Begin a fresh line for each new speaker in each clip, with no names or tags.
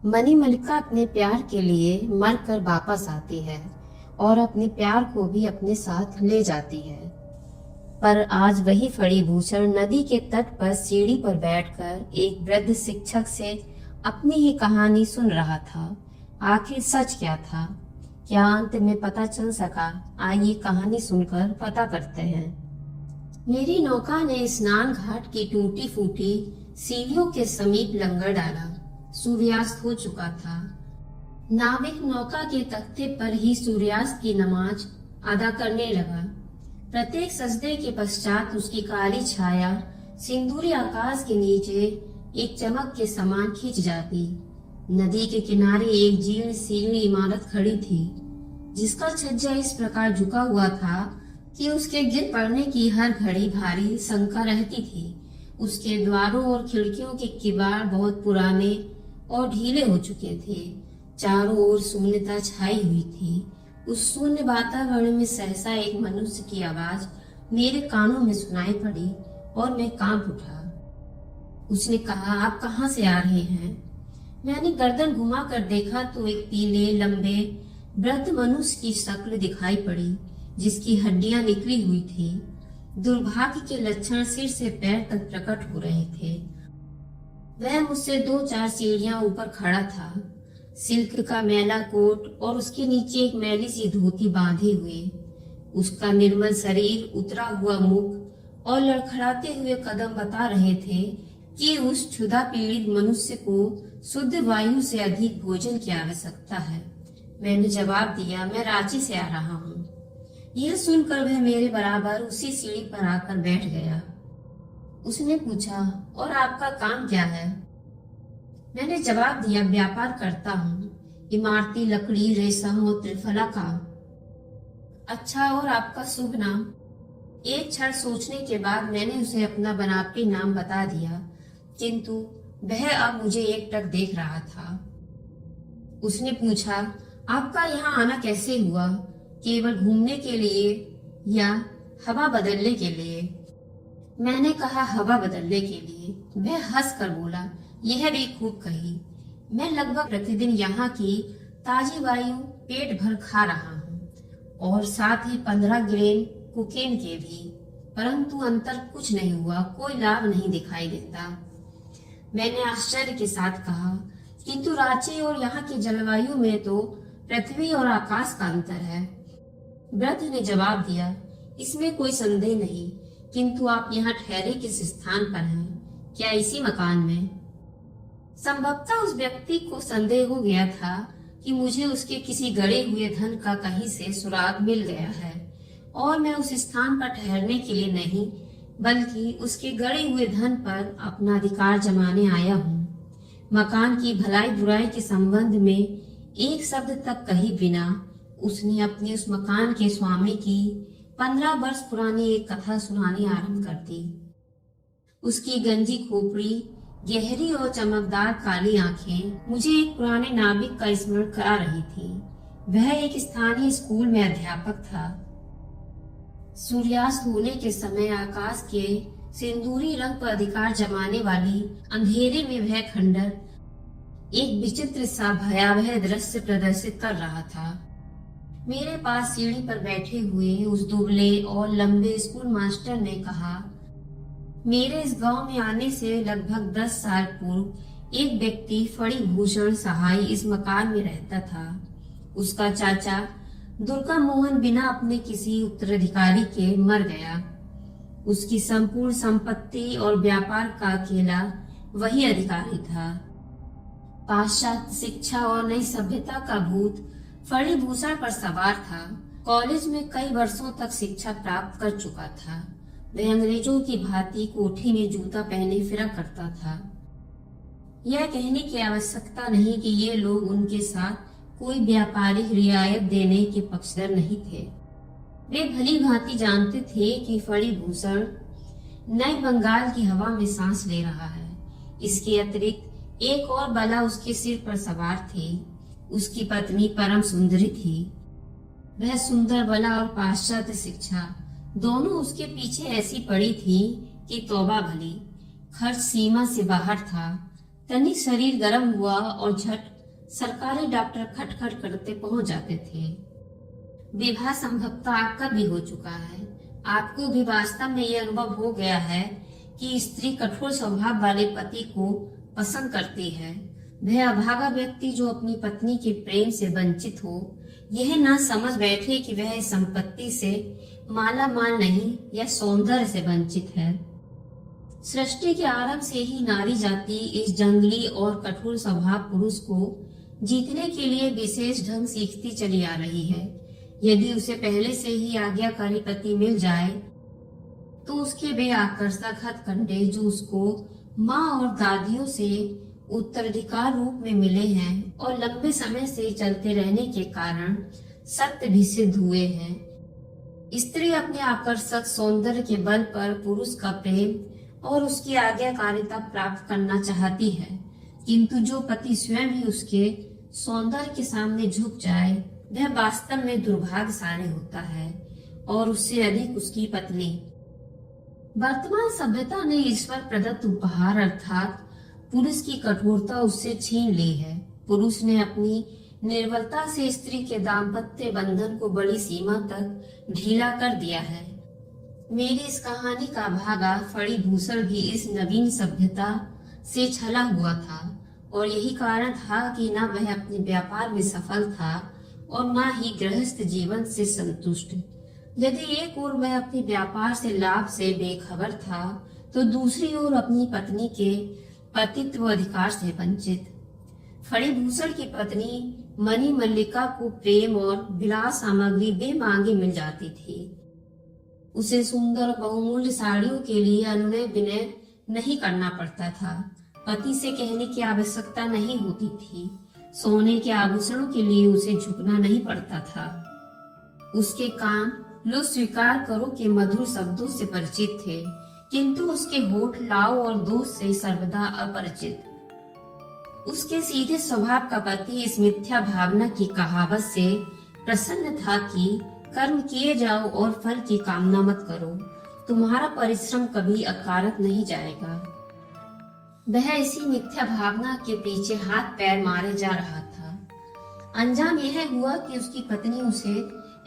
मणिमल्लिका अपने प्यार के लिए मरकर वापस आती है और अपने प्यार को भी अपने साथ ले जाती है। पर आज वही फणिभूषण नदी के तट पर सीढ़ी पर बैठकर एक वृद्ध शिक्षक से अपनी ही कहानी सुन रहा था। आखिर सच क्या था? क्या अंत में पता चल सका? आइए कहानी सुनकर पता करते हैं। मेरी नौका ने स्नान घाट की टूटी फूटी सीढ़ियों के समीप लंगर डाला। सूर्यास्त हो चुका था। नाविक नौका के तख्ते पर ही सूर्यास्त की नमाज अदा करने लगा। प्रत्येक सजदे के पश्चात उसकी काली छाया सिंदूरी आकाश के नीचे एक चमक के समान खिंच जाती। नदी के किनारे एक जीर्ण शीर्ण इमारत खड़ी थी, जिसका छज्जा इस प्रकार झुका हुआ था कि उसके गिर पड़ने की हर घड़ी भारी शंका रहती थी। उसके द्वारों और खिड़कियों के किवाड़ बहुत पुराने और ढीले हो चुके थे। चारों ओर शून्यता छाई हुई थी। उस शून्य वातावरण में सहसा एक मनुष्य की आवाज मेरे कानों में सुनाई पड़ी और मैं कांप उठा। उसने कहा, आप कहाँ से आ रहे हैं? मैंने गर्दन घुमा कर देखा तो एक पीले लंबे वृद्ध मनुष्य की शक्ल दिखाई पड़ी, जिसकी हड्डियां निकली हुई थी। दुर्भाग्य के लक्षण सिर से पैर तक प्रकट हो रहे थे। वह मुझसे 2-4 सीढ़ियां ऊपर खड़ा था, सिल्क का मैला कोट और उसके नीचे एक मैली सी धोती बांधे हुए। उसका निर्मल शरीर, उतरा हुआ मुख और लड़खड़ाते हुए कदम बता रहे थे कि उस क्षुधा पीड़ित मनुष्य को शुद्ध वायु से अधिक भोजन की आवश्यकता है। मैंने जवाब दिया, मैं रांची से आ रहा हूँ। यह सुनकर वह मेरे बराबर उसी सीढ़ी पर आकर बैठ गया। उसने पूछा, और आपका काम क्या है? मैंने जवाब दिया, व्यापार करता हूँ, इमारती लकड़ी, रेशम और त्रिफला का। अच्छा, और आपका शुभ नाम? एक क्षण सोचने के बाद मैंने उसे अपना बनावटी नाम बता दिया, किंतु वह अब मुझे एकटक देख रहा था। उसने पूछा, आपका यहाँ आना कैसे हुआ? केवल घूमने के लिए या हवा बदलने के लिए? मैंने कहा, हवा बदलने के लिए। वह हंस कर बोला, यह भी खूब कही। मैं लगभग प्रतिदिन यहाँ की ताजी वायु पेट भर खा रहा हूँ और साथ ही 15 ग्रेन कोकेन के भी, परंतु अंतर कुछ नहीं हुआ, कोई लाभ नहीं दिखाई देता। मैंने आश्चर्य के साथ कहा, किंतु रांची और यहाँ की जलवायु में तो पृथ्वी और आकाश का अंतर है। वृद्ध ने जवाब दिया, इसमें कोई संदेह नहीं, किंतु आप यहाँ ठहरे किस स्थान पर हैं? क्या इसी मकान में? संभवतः उस व्यक्ति को संदेह हो गया था कि मुझे उसके किसी गड़े हुए धन का कहीं से सुराग मिल गया है और मैं उस स्थान पर ठहरने के लिए नहीं, बल्कि उसके गड़े हुए धन पर अपना अधिकार जमाने आया हूँ। मकान की भलाई बुराई के संबंध में एक शब्द तक कही बिना उसने अपने उस मकान के स्वामी की 15 वर्ष पुरानी एक कथा सुनानी आरंभ कर दी। उसकी गंजी खोपड़ी, गहरी और चमकदार काली आंखें मुझे एक पुराने नाविक का स्मरण करा रही थी। वह एक स्थानीय स्कूल में अध्यापक था। सूर्यास्त होने के समय आकाश के सिंदूरी रंग पर अधिकार जमाने वाली अंधेरे में वह खंडर एक विचित्र सा भयावह दृश्य प्रदर्शित कर रहा था। मेरे पास सीढ़ी पर बैठे हुए उस दुबले और लंबे स्कूल मास्टर ने कहा, मेरे इस गांव में आने से लगभग 10 साल पूर्व एक व्यक्ति फणिभूषण सहाय इस मकान में रहता था। उसका चाचा दुर्गा मोहन बिना अपने किसी उत्तराधिकारी के मर गया। उसकी संपूर्ण संपत्ति और व्यापार का अकेला वही अधिकारी था। पाश्चात्य शिक्षा और नई सभ्यता का भूत फणिभूषण पर सवार था। कॉलेज में कई वर्षों तक शिक्षा प्राप्त कर चुका था। वह अंग्रेजों की भांति कोठी में जूता पहने फिरा करता था। यह कहने की आवश्यकता नहीं कि ये लोग उनके साथ कोई व्यापारिक रियायत देने के पक्षधर नहीं थे। वे भली भांति जानते थे कि फणिभूषण नए बंगाल की हवा में सांस ले रहा है। इसके अतिरिक्त एक और बला उसके सिर पर सवार थी। उसकी पत्नी परम सुंदरी थी। वह सुंदर बला और पाश्चात्य शिक्षा दोनों उसके पीछे ऐसी पड़ी थी कि तौबा भली। खर्च सीमा से बाहर था। तनिक शरीर गर्म हुआ और झट सरकारी डॉक्टर खटखट करते पहुंच जाते थे। विवाह संभवतः आपका भी हो चुका है। आपको भी वास्तव में यह अनुभव हो गया है कि स्त्री कठोर स्वभाव वाले पति को पसंद करती है। वह अभागा व्यक्ति जो अपनी पत्नी के प्रेम से वंचित हो, यह ना समझ बैठे कि वह संपत्ति से माला माल नहीं या सौंदर्य से वंचित है। सृष्टि के आरंभ से ही नारी जाति इस जंगली और कठोर स्वभाव पुरुष को जीतने के लिए विशेष ढंग सीखती चली आ रही है। यदि उसे पहले से ही आज्ञाकारी पति मिल जाए तो उसके वे आकर्षक हथकंडे जो उसको माँ और दादियों से उत्तराधिकार रूप में मिले हैं और लंबे समय से चलते रहने के कारण सत्य भी सिद्ध हुए हैं। स्त्री अपने आकर्षक सौंदर्य के बल पर पुरुष का प्रेम और उसकी आज्ञाकारिता प्राप्त करना चाहती है, किंतु जो पति स्वयं ही उसके सौंदर्य के सामने झुक जाए वह वास्तव में दुर्भाग्यशाली होता है, और उससे अधिक उसकी पत्नी। वर्तमान सभ्यता ने ईश्वर प्रदत्त उपहार अर्थात पुरुष की कठोरता उससे छीन ली है। पुरुष ने अपनी निर्बलता से स्त्री के दाम्पत्य बंधन को बड़ी सीमा तक ढीला कर दिया है। मेरी इस कहानी का भागा फणिभूषण भी इस नवीन सभ्यता से छला हुआ था, और यही कारण था कि न वह अपने व्यापार में सफल था और न ही गृहस्थ जीवन से संतुष्ट। यदि एक ओर वह अपने व्यापार से लाभ से बेखबर था, तो दूसरी ओर अपनी पत्नी के पतित्व अधिकार से वंचित। फणिभूषण की पत्नी मणि मल्लिका को प्रेम और विलास सामग्री बेमांगे मिल जाती थी। उसे सुंदर बहुमूल्य साड़ियों के लिए अनुनय विनय नहीं करना पड़ता था। पति से कहने की आवश्यकता नहीं होती थी। सोने के आभूषणों के लिए उसे झुकना नहीं पड़ता था। उसके कान लो स्वीकार करो के मधुर शब्दों से परिचित थे, किंतु उसके होठ लाओ और दोष से सर्वदा अपरिचित। उसके सीधे स्वभाव का पति इस मिथ्या भावना की कहावत से प्रसन्न था कि कर्म किए जाओ और फल की कामना मत करो, तुम्हारा परिश्रम कभी अकारत नहीं जाएगा। वह इसी मिथ्या भावना के पीछे हाथ पैर मारे जा रहा था। अंजाम यह हुआ कि उसकी पत्नी उसे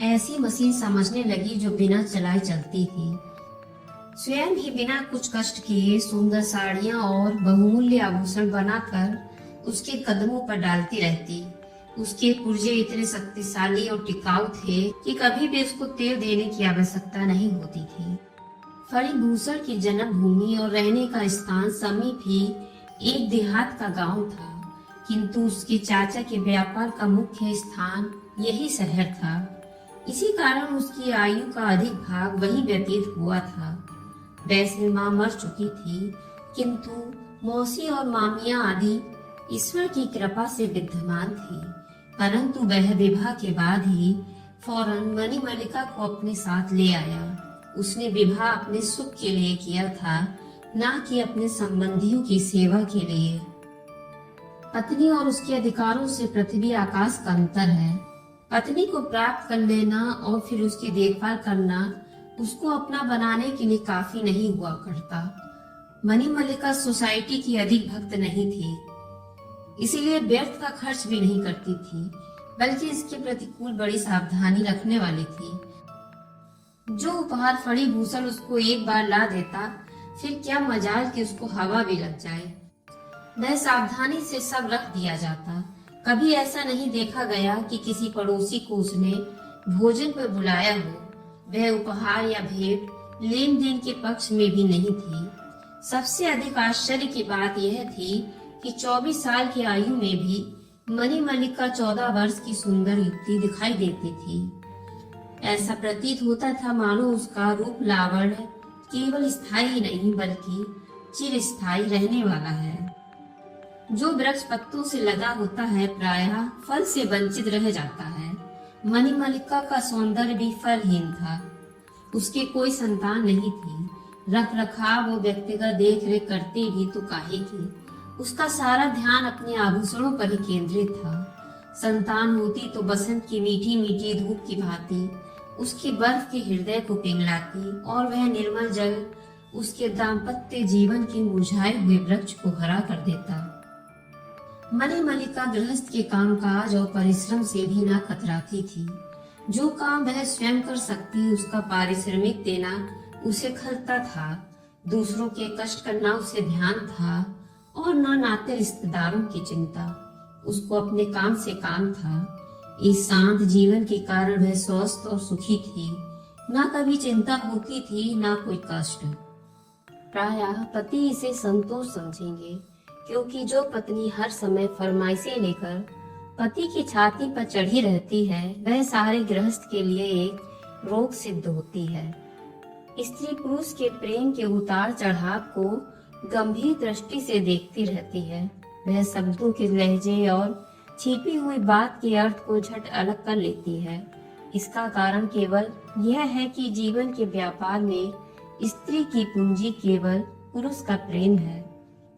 ऐसी मशीन समझने लगी जो बिना चलाए चलती थी। स्वयं ही बिना कुछ कष्ट किए सुंदर साड़ियां और बहुमूल्य आभूषण बनाकर उसके कदमों पर डालती रहती। उसके पुर्जे इतने शक्तिशाली और टिकाऊ थे कि कभी भी उसको तेल देने की आवश्यकता नहीं होती थी। फणिभूषण की जन्मभूमि और रहने का स्थान समीप ही एक देहात का गांव था, किंतु उसके चाचा के व्यापार का मुख्य स्थान यही शहर था। इसी कारण उसकी आयु का अधिक भाग वही व्यतीत हुआ था। वैसे माँ मर चुकी थी, किंतु मौसी और मामियां आदि ईश्वर की कृपा से विद्यमान थी, परंतु वह विवाह के बाद ही फौरन मणि मल्लिका को अपने साथ ले आया। उसने विवाह अपने सुख के लिए किया था, न कि अपने संबंधियों की सेवा के लिए। पत्नी और उसके अधिकारों से पृथ्वी आकाश का अंतर है। पत्नी को प्राप्त कर लेना और फिर उसकी देखभाल करना उसको अपना बनाने के लिए काफी नहीं हुआ करता। मणि मल्लिका सोसाइटी की अधिक भक्त नहीं थी, इसीलिए व्यर्थ का खर्च भी नहीं करती थी, बल्कि इसके प्रतिकूल बड़ी सावधानी रखने वाली थी। जो उपहार फणिभूषण उसको एक बार ला देता, फिर क्या मजाल कि उसको हवा भी लग जाए। वह सावधानी से सब रख दिया जाता। कभी ऐसा नहीं देखा गया कि किसी पड़ोसी को उसने भोजन पर बुलाया हो। वह उपहार या भेंट लेन देन के पक्ष में भी नहीं थी। सबसे अधिक आश्चर्य की बात यह थी कि 24 साल की आयु में भी मणि मल्लिका 14 वर्ष की सुंदर युवती दिखाई देती थी। ऐसा प्रतीत होता था मानो उसका रूप लावण्य केवल स्थायी नहीं बल्कि चिरस्थायी रहने वाला है। जो वृक्ष पत्तों से लदा होता है प्रायः फल से वंचित रह जाता है। मणि मल्लिका का सौंदर्य भी फलहीन था। उसके कोई संतान नहीं थी। रख रखाव और व्यक्तिगत देख रेख करते भी तो काहे की। उसका सारा ध्यान अपने आभूषणों पर ही केंद्रित था। संतान होती तो बसंत की मीठी मीठी धूप की भांति उसके बर्फ के हृदय को पिघलाती, और वह निर्मल जल उसके दाम्पत्य जीवन के मुरझाए हुए वृक्ष को हरा कर देता। मणिमल्लिका गृहस्थ के कामकाज और परिश्रम से भी ना कतराती थी। जो काम वह स्वयं कर सकती उसका पारिश्रमिक देना उसे खलता था। दूसरों के कष्ट करना उसे ध्यान था और न नाते रिश्तेदारों की चिंता। उसको अपने काम से काम था। इस शांत जीवन के कारण वह स्वस्थ और सुखी थी। ना कभी चिंता होती थी ना कोई कष्ट। प्रायः पति इसे संतोष समझेंगे, क्योंकि जो पत्नी हर समय फरमाइशें लेकर पति की छाती पर चढ़ी रहती है वह सारे गृहस्थ के लिए एक रोग सिद्ध होती है। स्त्री पुरुष के प्रेम के उतार चढ़ाव को गंभीर दृष्टि से देखती रहती है। वह शब्दों के लहजे और छिपी हुई बात के अर्थ को झट अलग कर लेती है। इसका कारण केवल यह है कि जीवन के व्यापार में स्त्री की पूंजी केवल पुरुष का प्रेम है।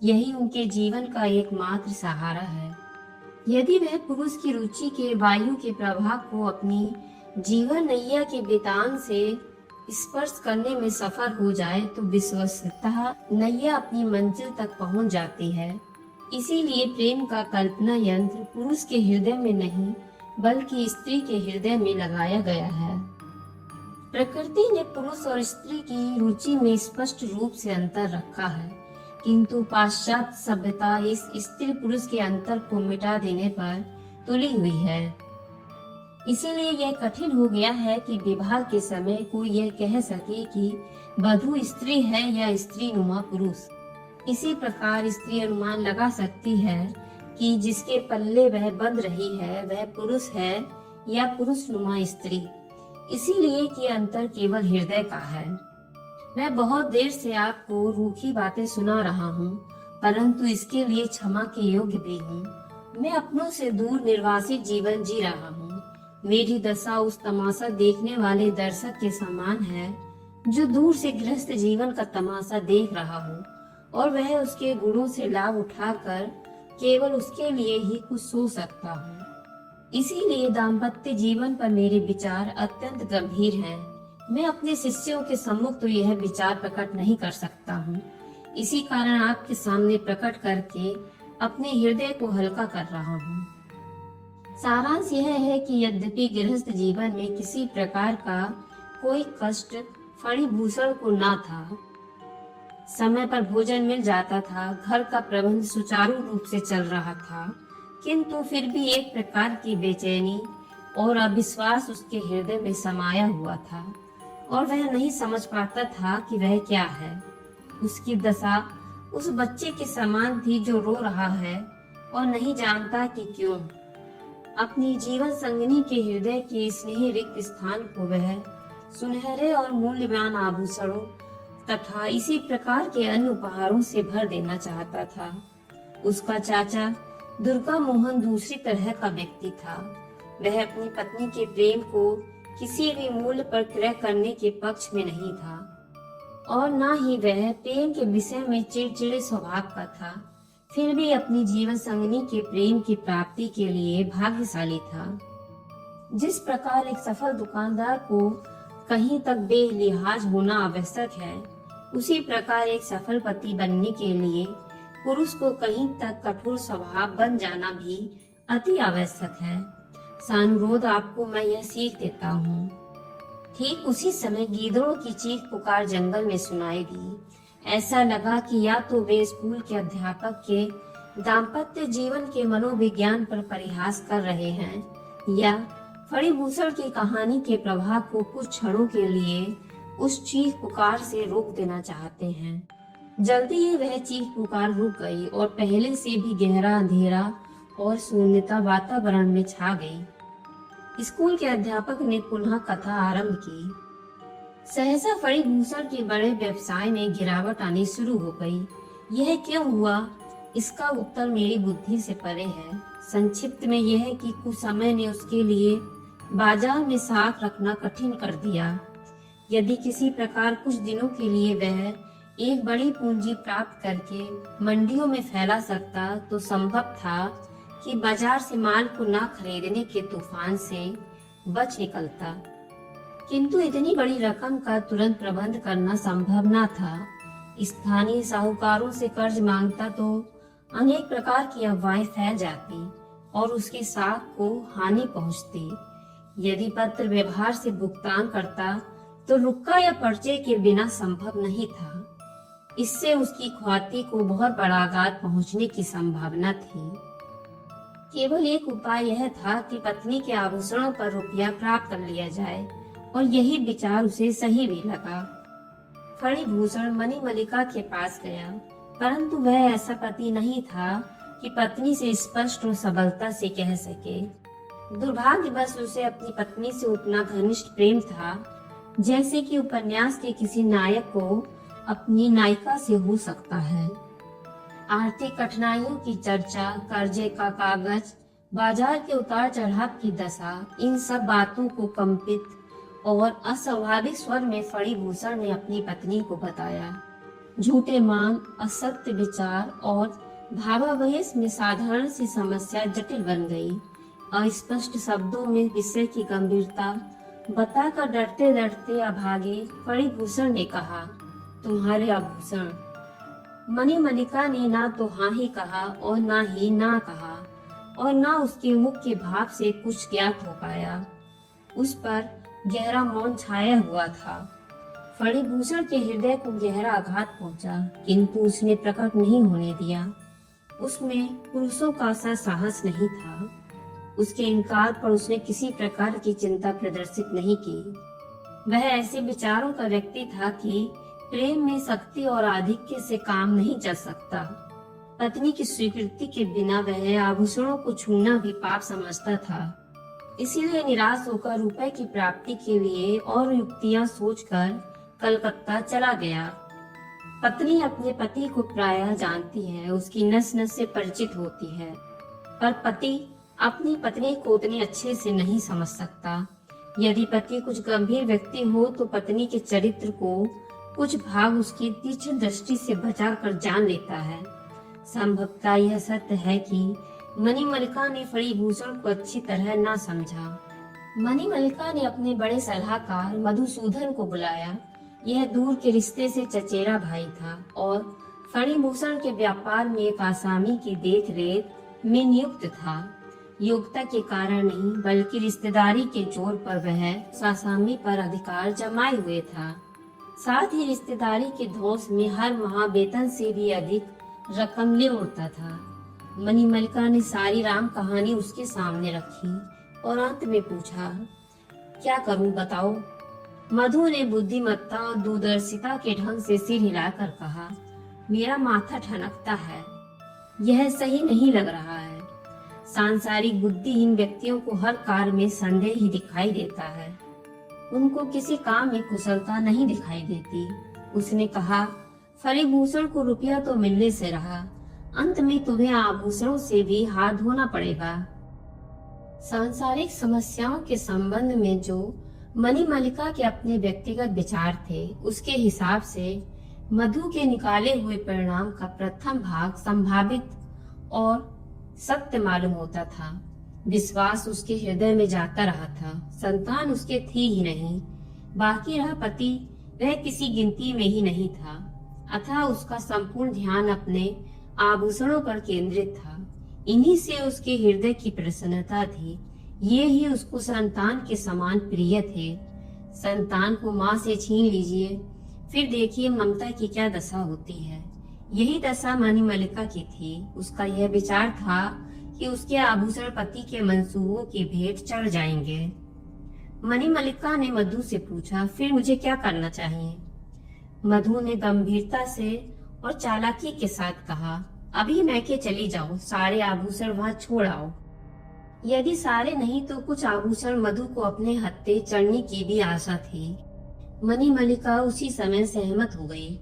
यही उनके जीवन का एकमात्र सहारा है। यदि वह पुरुष की रुचि के वायु के प्रभाव को अपनी जीवन नैया के बेतान से स्पर्श करने में सफल हो जाए तो विश्वस्तः नैया अपनी मंजिल तक पहुंच जाती है। इसीलिए प्रेम का कल्पना यंत्र पुरुष के हृदय में नहीं बल्कि स्त्री के हृदय में लगाया गया है। प्रकृति ने पुरुष और स्त्री की रुचि में स्पष्ट रूप से अंतर रखा है, किंतु पाश्चात्य सभ्यता इस स्त्री पुरुष के अंतर को मिटा देने पर तुली हुई है। इसीलिए यह कठिन हो गया है कि विवाह के समय कोई यह कह सके कि वधू स्त्री है या स्त्री नुमा पुरुष। इसी प्रकार स्त्री अनुमान लगा सकती है कि जिसके पल्ले वह बंध रही है वह पुरुष है या पुरुष नुमा स्त्री, इसीलिए कि अंतर केवल हृदय का है। मैं बहुत देर से आपको रूखी बातें सुना रहा हूँ, परंतु इसके लिए क्षमा के योग्य भी हूँ। मैं अपनों से दूर निर्वासित जीवन जी रहा हूँ। मेरी दशा उस तमाशा देखने वाले दर्शक के समान है जो दूर से गृहस्थ जीवन का तमाशा देख रहा हो और वह उसके गुणों से लाभ उठाकर केवल उसके लिए ही कुछ सोच सकता हूँ। इसीलिए दाम्पत्य जीवन पर मेरे विचार अत्यंत गंभीर हैं। मैं अपने शिष्यों के सम्मुख तो यह विचार प्रकट नहीं कर सकता हूँ। इसी कारण आपके सामने प्रकट करके अपने हृदय को हल्का कर रहा हूँ। सारांश यह है कि यद्यपि गृहस्थ जीवन में किसी प्रकार का कोई कष्ट फणिभूषण को ना था, समय पर भोजन मिल जाता था, घर का प्रबंध सुचारू रूप से चल रहा था, किंतु फिर भी एक प्रकार की बेचैनी और अविश्वास उसके हृदय में समाया हुआ था और वह नहीं समझ पाता था कि वह क्या है। उसकी दशा उस बच्चे के समान थी जो रो रहा है और नहीं जानता कि क्यों। अपनी जीवन संगिनी के हृदय के स्नेह रिक्त स्थान को वह सुनहरे और मूल्यवान आभूषणों तथा इसी प्रकार के अन्य उपहारों से भर देना चाहता था। उसका चाचा दुर्गा मोहन दूसरी तरह का व्यक्ति था। वह अपनी पत्नी के प्रेम को किसी भी मूल्य पर क्रय करने के पक्ष में नहीं था और न ही वह प्रेम के विषय में चिड़चिड़े स्वभाव का था। फिर भी अपनी जीवन संगिनी के प्रेम की प्राप्ति के लिए भाग्यशाली था। जिस प्रकार एक सफल दुकानदार को कहीं तक बेलिहाज होना आवश्यक है, उसी प्रकार एक सफल पति बनने के लिए पुरुष को कहीं तक कठोर स्वभाव बन जाना भी अति आवश्यक है। सानुरोध आपको मैं यह सीख देता हूँ। ठीक उसी समय गीदड़ों की चीख पुकार जंगल में सुनाई दी। ऐसा लगा कि या तो वे स्कूल के अध्यापक के दाम्पत्य जीवन के मनोविज्ञान पर परिहास कर रहे हैं या फणिभूषण की कहानी के प्रभाव को कुछ क्षणों के लिए उस चीख पुकार से रोक देना चाहते हैं। जल्दी ही वह चीख पुकार रुक गई और पहले से भी गहरा अंधेरा और शून्यता वातावरण में छा गई। स्कूल के अध्यापक ने पुनः कथा आरंभ की। सहसा फणिभूषण के बड़े व्यवसाय में गिरावट आनी शुरू हो गई। यह क्यों हुआ, इसका उत्तर मेरी बुद्धि से परे है। संक्षिप्त में यह कि कुछ समय ने उसके लिए बाजार में साख रखना कठिन कर दिया। यदि किसी प्रकार कुछ दिनों के लिए वह एक बड़ी पूंजी प्राप्त करके मंडियों में फैला सकता तो संभव था कि बाजार से माल को न खरीदने के तूफान से बच निकलता, किंतु इतनी बड़ी रकम का तुरंत प्रबंध करना संभव न था। स्थानीय साहूकारों से कर्ज मांगता तो अनेक प्रकार की अफवाहें फैल जाती और उसके साख को हानि पहुंचती। यदि पत्र व्यवहार से भुगतान करता तो रुक्का या पर्चे के बिना संभव नहीं था। इससे उसकी ख्याति को बहुत बड़ा आघात पहुंचने की संभावना थी। केवल एक उपाय यह था कि पत्नी के आभूषणों पर रुपया प्राप्त कर लिया जाए, और यही विचार उसे सही भी लगा। फणिभूषण मणिमल्लिका के पास गया, परंतु वह ऐसा पति नहीं था कि पत्नी से स्पष्ट और सबलता से कह सके। दुर्भाग्यवश उसे अपनी पत्नी से उतना घनिष्ठ प्रेम था जैसे कि उपन्यास के किसी नायक को अपनी नायिका से हो सकता है। आर्थिक कठिनाइयों की चर्चा, कर्जे का कागज, बाजार के उतार चढ़ाव की दशा, इन सब बातों को कंपित और अस्वाभाविक स्वर में फणिभूषण ने अपनी पत्नी को बताया। झूठे मांग, असत्य विचार और भावावेश में साधारण सी समस्या जटिल बन गई। अस्पष्ट शब्दों में विषय की गंभीरता बताकर डरते डरते अभागे फणिभूषण ने कहा, तुम्हारे आभूषण। मणिमल्लिका ने ना तो हाँ ही कहा और ना ही ना कहा, और ना उसके मुख के भाव से कुछ ज्ञात हो पाया। उस पर गहरा मौन छाया हुआ था। फणिभूषण के हृदय को गहरा आघात पहुंचा, किंतु उसने प्रकट नहीं होने दिया। उसमें पुरुषों का सा साहस नहीं था। उसके इनकार पर उसने किसी प्रकार की चिंता प्रदर्शित नहीं की। वह ऐसे विचारों का व्यक्ति था कि प्रेम में शक्ति और आधिक्य से काम नहीं चल सकता। पत्नी की स्वीकृति के बिना वह आभूषणों को छूना भी पाप समझता था। इसीलिए निराश होकर रुपए की प्राप्ति के लिए और युक्तियां सोचकर कलकत्ता चला गया। पत्नी अपने पति को प्रायः जानती है, उसकी नस नस से परिचित होती है, पर पति अपनी पत्नी को उतने अच्छे से नहीं समझ सकता। यदि पति कुछ गंभीर व्यक्ति हो तो पत्नी के चरित्र को कुछ भाग उसकी तीक्ष्ण दृष्टि से बचाकर जान लेता है। संभवतः यह सत्य है कि मणिमल्लिका ने फणिभूषण को अच्छी तरह न समझा। मणिमल्लिका ने अपने बड़े सलाहकार मधुसूदन को बुलाया। यह दूर के रिश्ते से चचेरा भाई था और फणिभूषण के व्यापार में एक आसामी की देख रेख में नियुक्त था। योग्यता के कारण नहीं, बल्कि रिश्तेदारी के जोर पर वह आसामी पर अधिकार जमाए हुए था। साथ ही रिश्तेदारी के धौंस में हर माह वेतन से भी अधिक रकम ले उड़ता था। मणिमल्लिका ने सारी राम कहानी उसके सामने रखी और अंत में पूछा, क्या करूं बताओ। मधु ने बुद्धिमत्ता और दूरदर्शिता के ढंग से सिर हिलाकर कहा, मेरा माथा ठनकता है, यह सही नहीं लग रहा है। सांसारिक बुद्धिहीन व्यक्तियों को हर कार्य में संदेह ही दिखाई देता है, उनको किसी काम में कुशलता नहीं दिखाई देती। उसने कहा, फणिभूषण को रुपया तो मिलने से रहा, अंत में तुम्हें आभूषणों से भी हाथ धोना पड़ेगा। सांसारिक समस्याओं के संबंध में जो मणिमल्लिका के अपने व्यक्तिगत विचार थे, उसके हिसाब से मधु के निकाले हुए परिणाम का प्रथम भाग संभावित और सत्य मालूम होता था। विश्वास उसके हृदय में जाता रहा था। संतान उसके थी ही नहीं, बाकी रहा पति, वह किसी गिनती में ही नहीं था। अतः उसका संपूर्ण ध्यान अपने आभूषणों पर केंद्रित था। इन्हीं से उसके हृदय की प्रसन्नता थी। ये ही उसको संतान के समान प्रिय थे। संतान को माँ से छीन लीजिए, फिर देखिए ममता की क्या दशा होती है। यही दशा मणिमल्लिका की थी। उसका यह विचार था कि उसके आभूषण पति के मंसूबों की भेंट चढ़ जाएंगे। मणिमल्लिका ने मधु से पूछा, फिर मुझे क्या करना चाहिए। मधु ने गंभीरता से और चालाकी के साथ कहा, अभी मैके चली जाओ, सारे आभूषण वहां छोड़ आओ। यदि सारे नहीं तो कुछ आभूषण मधु को अपने हत्थे चढ़ने की भी आशा थी। मणिमल्लिका उसी समय सहमत हो गई।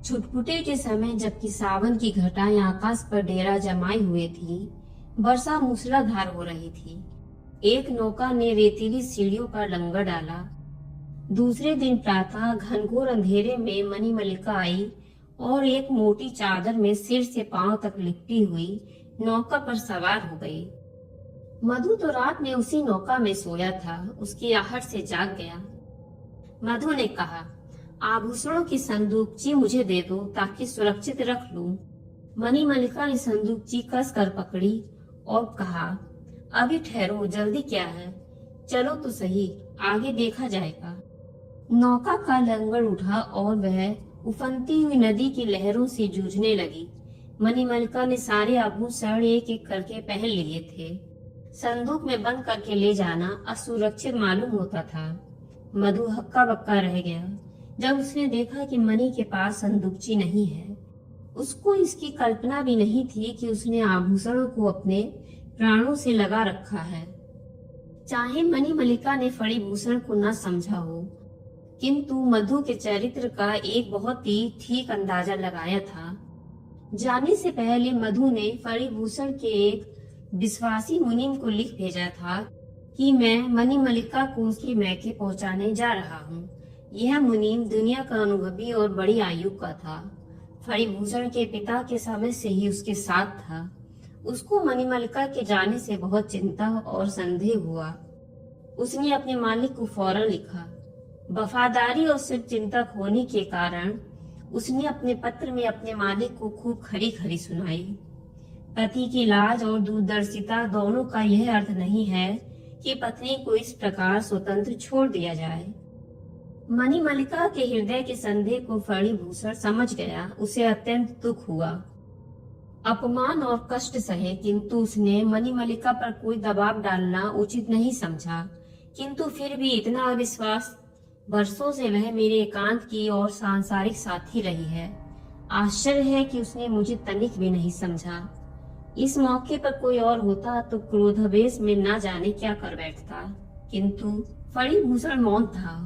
छुटपुटे के समय, जबकि सावन की घटाएं आकाश पर डेरा जमाए हुए थी, वर्षा मूसलाधार हो रही थी। एक नौका ने रेतीली सीढ़ियों पर लंगर डाला। दूसरे दिन प्रातः घनघोर अंधेरे में मणिमल्लिका आई और एक मोटी चादर में सिर से पांव तक लिपटी हुई नौका पर सवार हो गई। मधु तो रात में उसी नौका में सोया था, उसकी आहट से जाग गया। मधु ने कहा, आभूषणों की संदूकची मुझे दे दो ताकि सुरक्षित रख लूं। मणिमल्लिका ने संदूकची कस कर पकड़ी और कहा, अभी ठहरो, जल्दी क्या है, चलो तो सही, आगे देखा जाएगा। नौका का लंगर उठा और वह उफनती हुई नदी की लहरों से जूझने लगी। मणिमल्लिका ने सारे आभूषण एक एक करके पहन लिए थे। संदूक में बंद करके ले जाना असुरक्षित मालूम होता था। मधु हक्का बक्का रह गया जब उसने देखा कि मणि के पास संदूकची नहीं है। उसको इसकी कल्पना भी नहीं थी कि उसने आभूषणों को अपने प्राणों से लगा रखा है। चाहे मणिमल्लिका ने फणिभूषण को न समझा हो, किंतु मधु के चरित्र का एक बहुत ही ठीक अंदाजा लगाया था। जाने से पहले मधु ने फणिभूषण के एक विश्वासी मुनीम को लिख भेजा था कि मैं मणिमल्लिका को उसके मैके पहुंचाने जा रहा हूँ। यह मुनीम दुनिया का अनुभवी और बड़ी आयु का था। फणिभूषण के पिता के समय से ही उसके साथ था। उसको मणिमल्लिका के जाने से बहुत चिंता और संदेह हुआ। उसने अपने मालिक को फौरन लिखा। वफादारी और चिंतक होने के कारण उसने अपने पत्र में अपने मालिक को खूब खरी खरी सुनाई। पति की लाज और दूरदर्शिता दोनों का यह अर्थ नहीं है कि पत्नी को इस प्रकार स्वतंत्र छोड़ दिया जाए। मणिमल्लिका के हृदय के संदेह को फणिभूषण समझ गया। उसे अत्यंत दुख हुआ, अपमान और कष्ट सहे, किंतु उसने मणिमल्लिका पर कोई दबाव डालना उचित नहीं समझा। किंतु फिर भी इतना अविश्वास, वर्षों से वह मेरे एकांत की और सांसारिक साथी रही है। आश्चर्य है कि उसने मुझे तनिक भी नहीं समझा। इस मौके पर कोई और होता तो क्रोधावेश में न जाने क्या कर बैठता। किंतु फणिभूषण मौन था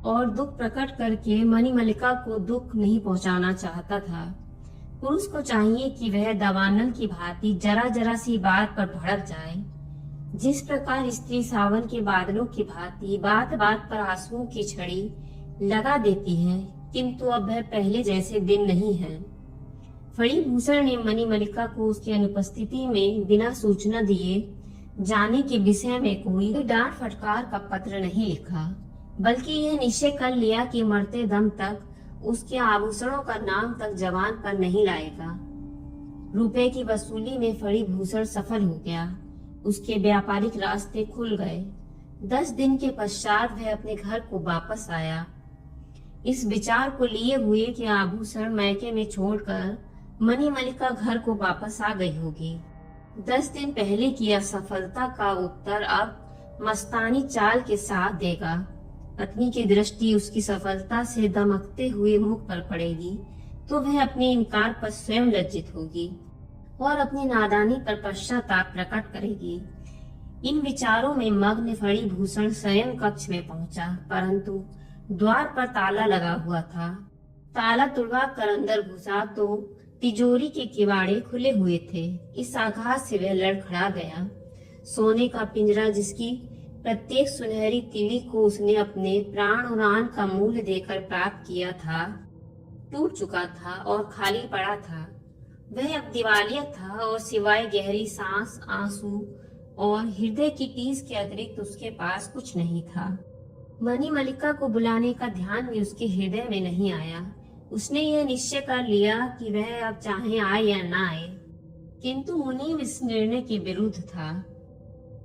और दुख प्रकट करके मणिमल्लिका को दुख नहीं पहुंचाना चाहता था। पुरुष को चाहिए कि वह दावानल की भांति जरा जरा सी बात पर भड़क जाए। जिस प्रकार स्त्री सावन के बादलों की भांति बात बात पर आंसुओं की छड़ी लगा देती है, किंतु अब वह पहले जैसे दिन नहीं है। फणिभूषण ने मणिमल्लिका को उसकी अनुपस्थिति में बिना सूचना दिए जाने के विषय में कोई डांट फटकार का पत्र नहीं लिखा, बल्कि यह निश्चय कर लिया कि मरते दम तक उसके आभूषणों का नाम तक जबान पर नहीं लाएगा। रुपए की वसूली में फणिभूषण सफल हो गया। उसके व्यापारिक रास्ते खुल गए। 10 दिन के पश्चात वह अपने घर को वापस आया, इस विचार को लिए हुए कि आभूषण मैके में छोड़कर मणिमल्लिका घर को वापस आ गई होगी। 10 दिन पहले की असफलता का उत्तर अब मस्तानी चाल के साथ देगा। पत्नी की दृष्टि उसकी सफलता से दमकते हुए मुख पर पड़ेगी तो वह अपने इनकार पर स्वयं लज्जित होगी और अपनी नादानी पर पश्चाताप प्रकट करेगी। इन विचारों में मग्न फणिभूषण शयन कक्ष में पहुंचा, परंतु द्वार पर ताला लगा हुआ था। ताला तुड़वा कर अंदर घुसा तो तिजोरी के किवाड़े खुले हुए थे। इस आघात से वह लड़खड़ा गया। सोने का पिंजरा, जिसकी प्रत्येक सुनहरी तिली को उसने अपने प्राण और आन का मूल्य देकर प्राप्त किया था, टूट चुका था और खाली पड़ा था। वह अब दिवालिया था और सिवाय गहरी सांस, आंसू और हृदय की टीस के अतिरिक्त उसके पास कुछ नहीं था। मणिमल्लिका को बुलाने का ध्यान भी उसके हृदय में नहीं आया। उसने यह निश्चय कर लिया कि वह अब चाहे आए या ना आए, किंतु मुनीम इस निर्णय के विरुद्ध था।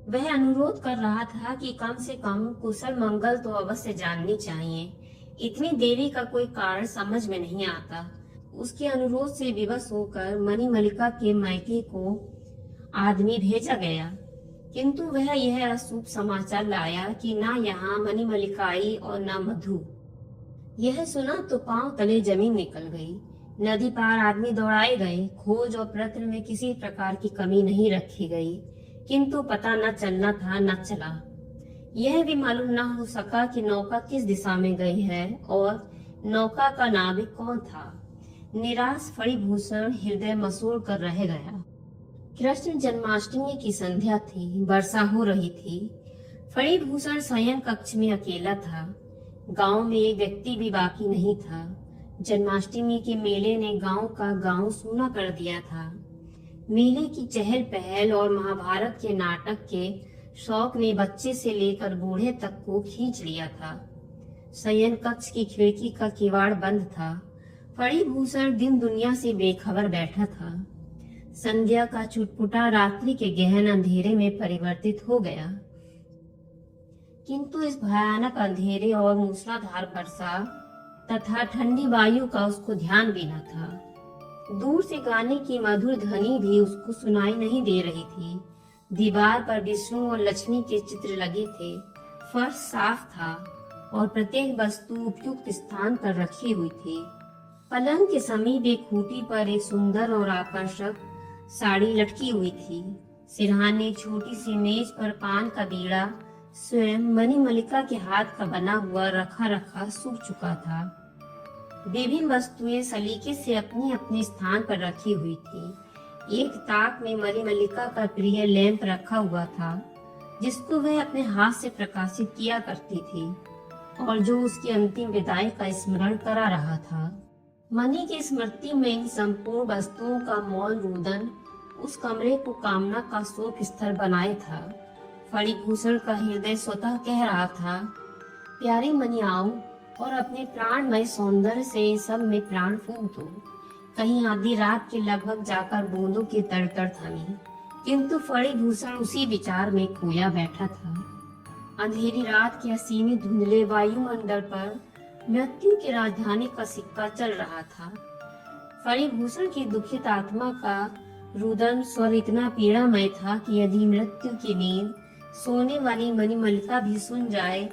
वह अनुरोध कर रहा था कि कम से कम कुशल मंगल तो अवश्य जाननी चाहिए। इतनी देरी का कोई कारण समझ में नहीं आता। उसके अनुरोध से विवश होकर मणिमल्लिका के मैके को आदमी भेजा गया, किंतु वह यह अशुभ समाचार लाया कि ना यहाँ मणिमल्लिका आई और ना मधु। यह सुना तो पांव तले जमीन निकल गई। नदी पार आदमी दौड़ाए गए। खोज और प्रयत्न में किसी प्रकार की कमी नहीं रखी गई, किंतु पता न चलना था न चला। यह भी मालूम न हो सका कि नौका किस दिशा में गई है और नौका का नाविक कौन था। निराश फणिभूषण हृदय मसूड़ कर रह गया। कृष्ण जन्माष्टमी की संध्या थी। वर्षा हो रही थी। फणिभूषण शयन कक्ष में अकेला था। गांव में एक व्यक्ति भी बाकी नहीं था। जन्माष्टमी के मेले ने गांव का गांव सूना कर दिया था। मेले की चहल पहल और महाभारत के नाटक के शौक ने बच्चे से लेकर बूढ़े तक को खींच लिया था। शयन कक्ष की खिड़की का किवाड़ बंद था। फणिभूषण दिन दुनिया से बेखबर बैठा था। संध्या का चुटपुटा रात्रि के गहन अंधेरे में परिवर्तित हो गया, किंतु इस भयानक अंधेरे और मूसलाधार वर्षा तथा ठंडी वायु का उसको ध्यान भी न था। दूर से गाने की मधुर ध्वनि भी उसको सुनाई नहीं दे रही थी। दीवार पर विष्णु और लक्ष्मी के चित्र लगे थे। फर्श साफ था और प्रत्येक वस्तु उपयुक्त स्थान पर रखी हुई थी। पलंग के समीप एक खूंटी पर एक सुंदर और आकर्षक साड़ी लटकी हुई थी। सिरहाने छोटी सी मेज पर पान का बीड़ा स्वयं मणिमल्लिका के हाथ का बना हुआ रखा रखा सूख चुका था। विभिन्न वस्तुएं सलीके से अपने अपने स्थान पर रखी हुई थी। एक ताक में मणिमल्लिका का प्रिय लैंप रखा हुआ था, जिसको वह अपने हाथ से प्रकाशित किया करती थी और जो उसकी अंतिम विदाई का स्मरण करा रहा था। मणि की स्मृति में संपूर्ण वस्तुओं का मौन रुदन उस कमरे को कामना का शोक स्थल बनाए था। फणिभूषण का हृदय स्वतः कह रहा था, प्यारी मणि आओ और अपने प्राणमय सौंदर्य से सब में प्राण फूंक दो। कहीं आधी रात के लगभग जाकर बूंदों की तड़तड़ थमी, किंतु फणिभूषण उसी विचार में खोया बैठा था। अंधेरी रात के असीमित धुंधले वायुमंडल पर मृत्यु की राजधानी का सिक्का चल रहा था। फणिभूषण की दुखित आत्मा का रुदन स्वर इतना पीड़ामय था कि यदि मृत्यु की नींद सोने वाली मणिमल्लिका भी सुन जाए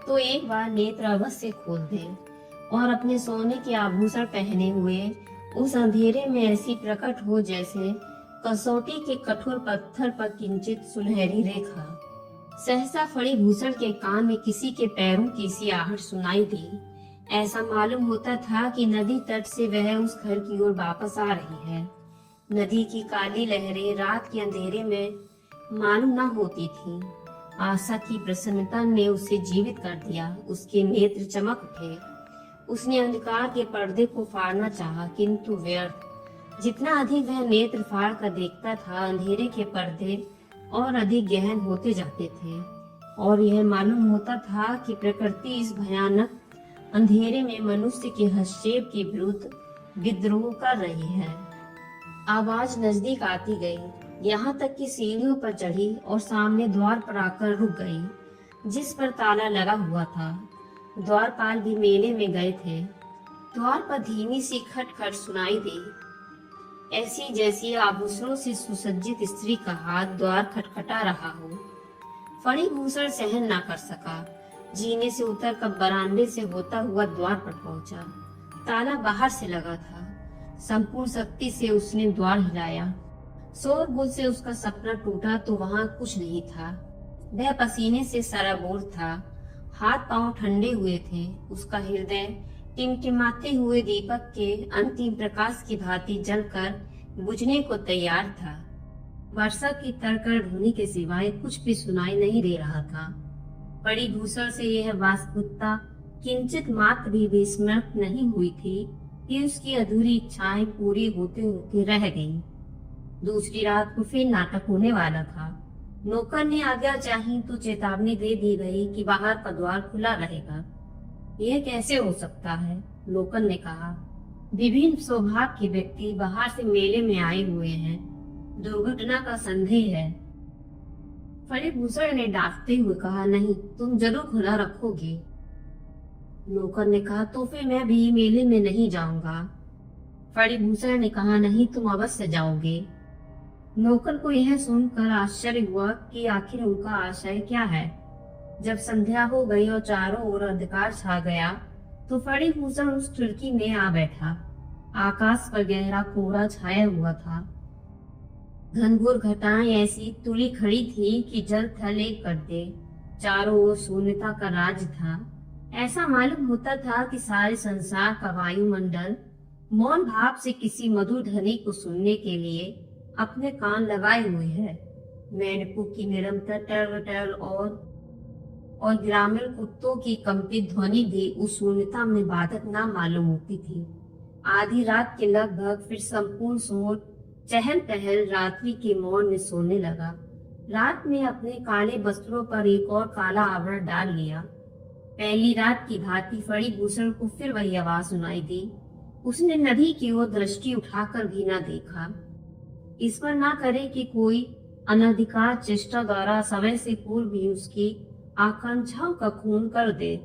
तो एक बार नेत्र अवश्य खोल दे और अपने सोने के आभूषण पहने हुए उस अंधेरे में ऐसी प्रकट हो जैसे कसौटी के कठोर पत्थर पर किंचित सुनहरी रेखा। सहसा फणिभूषण के कान में किसी के पैरों की सी आहट सुनाई दी। ऐसा मालूम होता था कि नदी तट से वह उस घर की ओर वापस आ रही है। नदी की काली लहरें रात के अंधेरे में मालूम न होती थी। आशा की प्रसन्नता ने उसे जीवित कर दिया। उसके नेत्र चमक उठे। उसने अंधकार के पर्दे को फाड़ना चाहा, किंतु व्यर्थ। जितना अधिक वह नेत्र फाड़ कर देखता था, अंधेरे के पर्दे और अधिक गहन होते जाते थे और यह मालूम होता था कि प्रकृति इस भयानक अंधेरे में मनुष्य के हस्तक्षेप के विरुद्ध विद्रोह कर रही है। आवाज नजदीक आती गई, यहाँ तक कि सीढ़ियों पर चढ़ी और सामने द्वार पर आकर रुक गई, जिस पर ताला लगा हुआ था। द्वारपाल भी मेले में गए थे। द्वार पर धीमी सी खटखट सुनाई दी, ऐसी जैसी आभूषणों से सुसज्जित स्त्री का हाथ द्वार खटखटा रहा हो। फणिभूषण सहन ना कर सका। जीने से उतर कर बरामदे से होता हुआ द्वार पर पहुंचा। ताला बाहर से लगा था। संपूर्ण शक्ति से उसने द्वार हिलाया। शोरगुल से उसका सपना टूटा तो वहां कुछ नहीं था। वह पसीने से सराबोर था। हाथ पांव ठंडे हुए थे। उसका हृदय टिमटिमाते हुए दीपक के अंतिम प्रकाश की भांति जलकर बुझने को तैयार था। वर्षा की तड़कर ध्वनि के सिवाय कुछ भी सुनाई नहीं दे रहा था। फणिभूषण से यह वास्तविकता किंचित मात्र भी विस्मृत नहीं हुई थी कि उसकी अधूरी इच्छाएं पूरी होते होते रह गईं। दूसरी रात को फिर नाटक होने वाला था। नौकर ने आज्ञा चाही तो चेतावनी दे दी गई कि बाहर का द्वार खुला रहेगा। यह कैसे हो सकता है? लोकन ने कहा। विभिन्न स्वभाव के व्यक्ति बाहर से मेले में आए हुए हैं। दुर्घटना का संदेह है। फणिभूषण ने डांटते हुए कहा, नहीं, तुम जरूर खुला रखोगे। नौकर ने कहा, तो फिर मैं भी मेले में नहीं जाऊंगा। फणिभूषण ने कहा, नहीं, तुम अवश्य जाओगे। नौकर को यह सुनकर आश्चर्य हुआ कि आखिर उनका आशय क्या है। जब संध्या हो गई और चारों ओर अंधकार छा गया तो फणिभूषण उस खिड़की में आ बैठा। आकाश पर गहरा कोहरा छाया हुआ था। घनघोर घटाएं ऐसी तुली खड़ी थी कि जल थल एक कर दे। चारों ओर शून्यता का राज था। ऐसा मालूम होता था कि सारे संसार का वायुमंडल मौन भाव से किसी मधुर ध्वनि को सुनने के लिए अपने कान लगाए हुए है। मेंढकों की निरंतर टर्र और ग्रामीण कुत्तों की कंपित ध्वनि भी उस शून्यता में बाधक ना मालूम होती थी। आधी रात के लगभग फिर संपूर्ण शोर चहल पहल रात्रि के मौन में सोने लगा। रात में अपने काले वस्त्रों पर एक और काला आवरण डाल लिया। पहली रात की भांति फणिभूषण को फिर वही आवाज सुनाई दी। उसने नदी की ओर दृष्टि उठाकर भी न देखा। ईश्वर ना करे कि कोई अनधिकार चेष्टा द्वारा समय से पूर्व भी उसकी आकांक्षाओं का खून कर दे।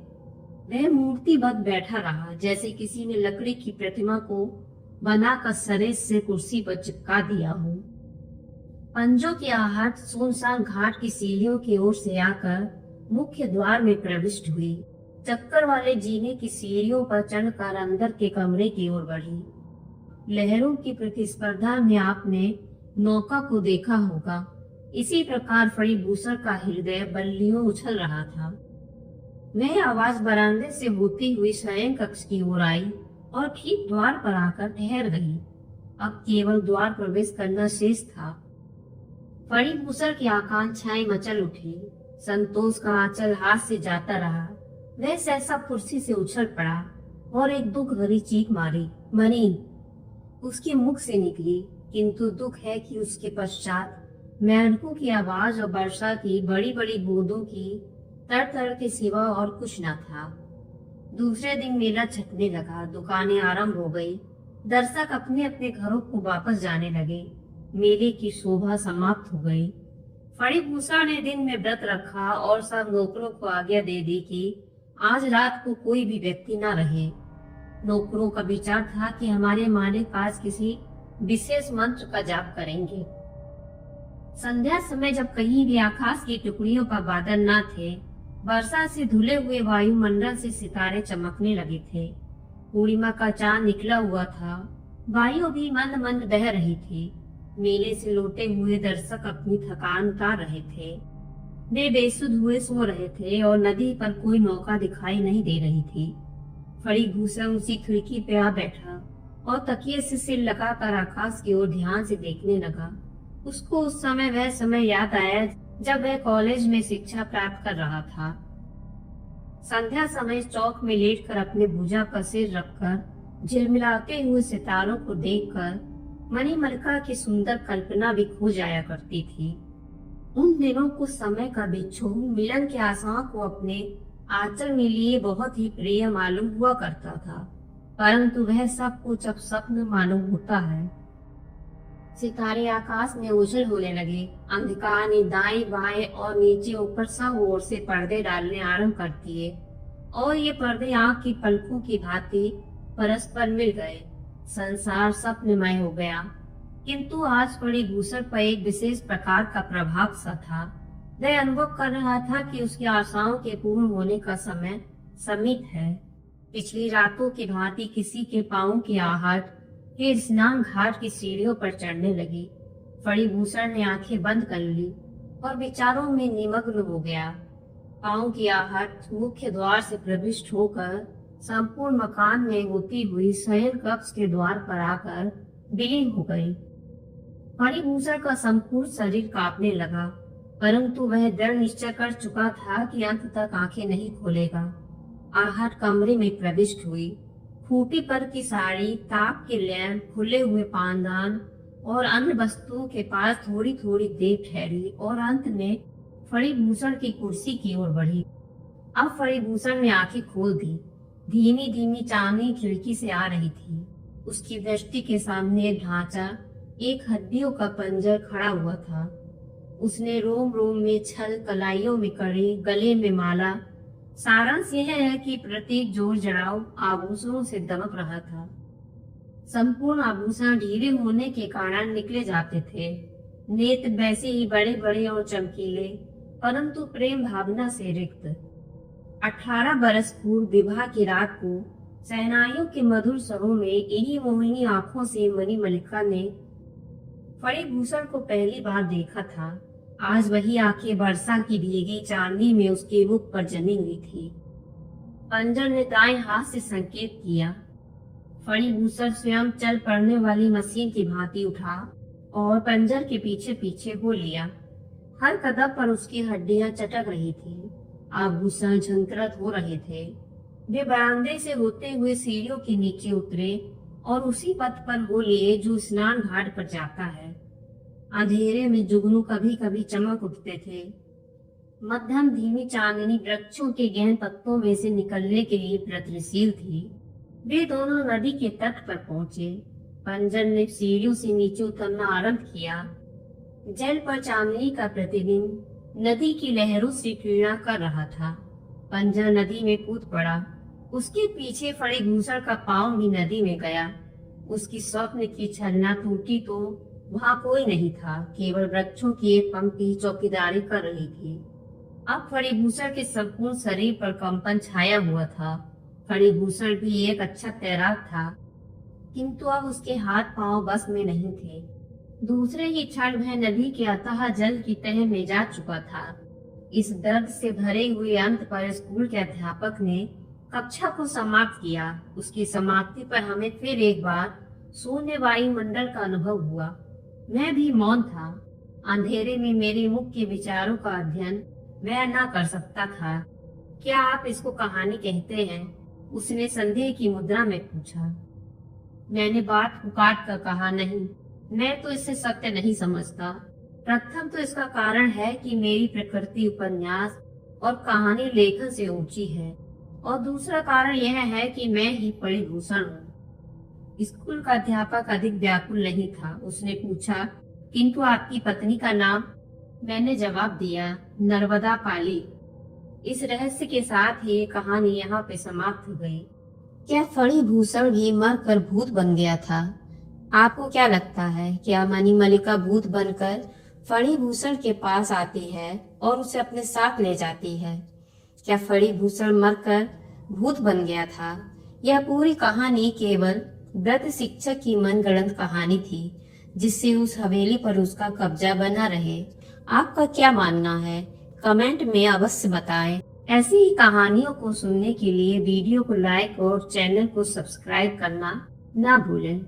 वह मूर्तिवत बैठा रहा, जैसे किसी ने लकड़ी की प्रतिमा को बनाकर सरे से कुर्सी पर चिपका दिया हो। पंजों की आहट सुनसान घाट की सीढ़ियों की ओर से आकर मुख्य द्वार में प्रविष्ट हुई। चक्कर वाले जीने की सीढ़ियों पर चढ़कर अंदर के कमरे की ओर बढ़ी। लहरों की प्रतिस्पर्धा में आपने नौका को देखा होगा। इसी प्रकार फणिभूषण का हृदय बल्लियों उछल रहा था। वह आवाज बरामदे से होती हुई शयन कक्ष की ओर आई और ठीक द्वार पर आकर ठहर गई। अब केवल द्वार प्रवेश करना शेष था। फणिभूषण की आकांक्षाएं मचल उठी। संतोष का आंचल हाथ से जाता रहा। वह सहसा कुर्सी से उछल पड़ा और एक दुख भरी चीख मारी, मनी, उसके मुख से निकली। किंतु दुख है कि उसके पश्चात मेंढकों की आवाज और वर्षा की बड़ी बड़ी बूंदों की तड़ के सिवा और कुछ न था। दूसरे दिन मेला छटने लगा। दुकानें आरंभ हो गई। दर्शक अपने अपने घरों को वापस जाने लगे। मेले की शोभा समाप्त हो गई। फणिभूषण ने दिन में व्रत रखा और सब नौकरों को आज्ञा दे दी कि आज रात को कोई भी व्यक्ति न रहे। नौकरों का विचार था कि हमारे मालिक आज किसी विशेष मंत्र का जाप करेंगे। संध्या समय जब कहीं भी आकाश की टुकड़ियों पर बादल न थे, वर्षा से धुले हुए वायुमंडल से सितारे चमकने लगे थे। पूर्णिमा का चांद निकला हुआ था। वायु भी मंद मंद बह रही थी। मेले से लौटे हुए दर्शक अपनी थकान उतार रहे थे। वे बेसुध हुए सो रहे थे और नदी पर कोई नौका दिखाई नहीं दे रही थी। फणिभूषण उसी खिड़की पे आ बैठा और तकिए से सिर लगाकर आकाश की ओर ध्यान से देखने लगा। उसको उस समय वह समय याद आया जब वह कॉलेज में शिक्षा प्राप्त कर रहा था। संध्या समय चौक में लेटकर अपने भुजा पर सिर रखकर झिलमिलाते हुए सितारों को देखकर मणिमल्लिका की सुंदर कल्पना भी खो जाया करती थी। उन दिनों कुछ समय का बिछोह मिलन की आशाओं को अपने आंचल में लिए बहुत ही प्रिय मालूम हुआ करता था, परंतु वह सब कुछ अब स्वप्न मालूम होता है। सितारे आकाश में उछल होने लगे। अंधकार ने दाएं बाएं और नीचे ऊपर सब ओर से पर्दे डालने आरंभ कर दिए और ये पर्दे आंख की पलकों की भांति परस्पर मिल गए। संसार स्वप्नमय हो गया। किंतु आज फणिभूषण पर एक विशेष प्रकार का प्रभाव सा था। वह अनुभव कर रहा था कि उसकी आशाओं के पूर्ण होने का समय समीप है। पिछली रातों की भांति किसी के पांवों की आहट फिर स्नान घाट की सीढ़ियों पर चढ़ने लगी। फणिभूषण ने आंखें बंद कर ली और विचारों में निमग्न हो गया। पांव की आहट मुख्य द्वार से प्रविष्ट होकर संपूर्ण मकान में होती हुई शयन कक्ष के द्वार पर आकर विलीन हो गई। फणिभूषण का संपूर्ण शरीर कांपने लगा, परंतु वह दृढ़ निश्चय कर चुका था कि अंत तक आंखें नहीं खोलेगा। आहट कमरे में प्रविष्ट हुई। खूंटी पर की साड़ी, ताप के लैंप, खुले हुए पानदान और अन्य वस्तुओं के पास थोड़ी थोड़ी देर ठहरी और अंत में फणिभूषण की कुर्सी की ओर बढ़ी। अब फणिभूषण ने आंखें खोल दी। धीमी धीमी चांदनी खिड़की से आ रही थी। उसकी दृष्टि के सामने एक ढांचा, एक हड्डियों का पंजर खड़ा हुआ था। उसने रोम रोम में छल, कलाइयों में कड़ी, गले में माला। सारांश यह है कि प्रत्येक जोड़ जड़ाव आभूषणों से दमक रहा था। संपूर्ण आभूषण ढीले होने के कारण निकले जाते थे। नेत्र वैसे ही बड़े बड़े और चमकीले, परंतु प्रेम भावना से रिक्त। 18 बरस पूर्व विवाह की रात को शहनाइयों के मधुर स्वरों में इन्हीं मोहिनी आंखों से मणिमल्लिका ने फणिभूषण को पहली बार देखा था। आज वही आंखें वर्षा की भीगी चांदनी में उसके मुख पर जमी हुई थी। पंजर ने दाएं हाथ से संकेत किया। फणिभूषण स्वयं चल पड़ने वाली मशीन की भांति उठा और पंजर के पीछे पीछे हो लिया। हर कदम पर उसकी हड्डियां चटक रही थी। आभूषण झंकृत हो रहे थे। वे बरामदे से होते हुए सीढ़ियों के नीचे उतरे और उसी पथ पर हो लिए जो स्नान घाट पर जाता है। अंधेरे में जुगनू कभी कभी चमक उठते थे। मध्यम धीमी चांदनी वृक्षों के गहन पत्तों में से निकलने के लिए प्रयत्नशील थी। वे दोनों नदी के तट पर पहुंचे। पंजर ने सीढ़ियों से नीचे उतरना आरंभ किया। जल पर चांदनी का प्रतिबिंब नदी की लहरों से क्रीड़ा कर रहा था। पंजर नदी में कूद पड़ा। उसके पीछे फणिभूषण का पांव भी नदी में गया। उसकी स्वप्न की छलना टूटी तो वहां कोई नहीं था, केवल वृक्षों की एक पंक्ति चौकीदारी कर रही थी। अब फणिभूषण के संपूर्ण शरीर पर कंपन छाया हुआ था। फणिभूषण भी एक अच्छा तैराक था, किंतु अब उसके हाथ पांव बस में नहीं थे। दूसरे ही क्षण वह नदी के अथाह जल की तह में जा चुका था। इस दर्द से भरे हुए अंत पर स्कूल के अध्यापक ने कक्षा को समाप्त किया। उसकी समाप्ति पर हमें फिर एक बार शून्य वायुमंडल का अनुभव हुआ। मैं भी मौन था। अंधेरे में मेरे मुख्य विचारों का अध्ययन मैं न कर सकता था। क्या आप इसको कहानी कहते हैं? उसने संदेह की मुद्रा में पूछा। मैंने बात को काट कर कहा, नहीं, मैं तो इसे सत्य नहीं समझता। प्रथम तो इसका कारण है कि मेरी प्रकृति उपन्यास और कहानी लेखन से ऊंची है, और दूसरा कारण यह है कि मैं ही फणिभूषण हूँ। स्कूल का अध्यापक अधिक व्याकुल नहीं था। उसने पूछा, किंतु आपकी पत्नी का नाम? मैंने जवाब दिया, नर्मदा पाली। इस रहस्य के साथ ही ये कहानी यहाँ पे समाप्त हो गई। क्या फणिभूषण भी मरकर भूत बन गया था? आपको क्या लगता है, क्या मणिमल्लिका भूत बनकर फणिभूषण के पास आती है और उसे अपने साथ ले जाती है? क्या फणिभूषण मरकर भूत बन गया था? यह पूरी कहानी केवल व्रत शिक्षक की मनगढ़ंत कहानी थी, जिससे उस हवेली पर उसका कब्जा बना रहे। आपका क्या मानना है? कमेंट में अवश्य बताएं। ऐसी ही कहानियों को सुनने के लिए वीडियो को लाइक और चैनल को सब्सक्राइब करना ना भूलें।